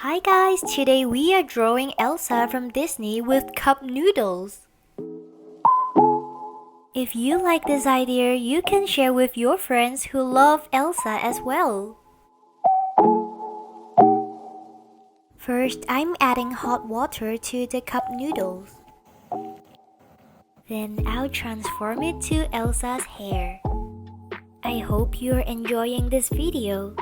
Hi guys, today we are drawing Elsa from Disney with cup noodles. If you like this idea, you can share with your friends who love Elsa as well. First, I'm adding hot water to the cup noodles. Then I'll transform it to Elsa's hair. I hope you're enjoying this video.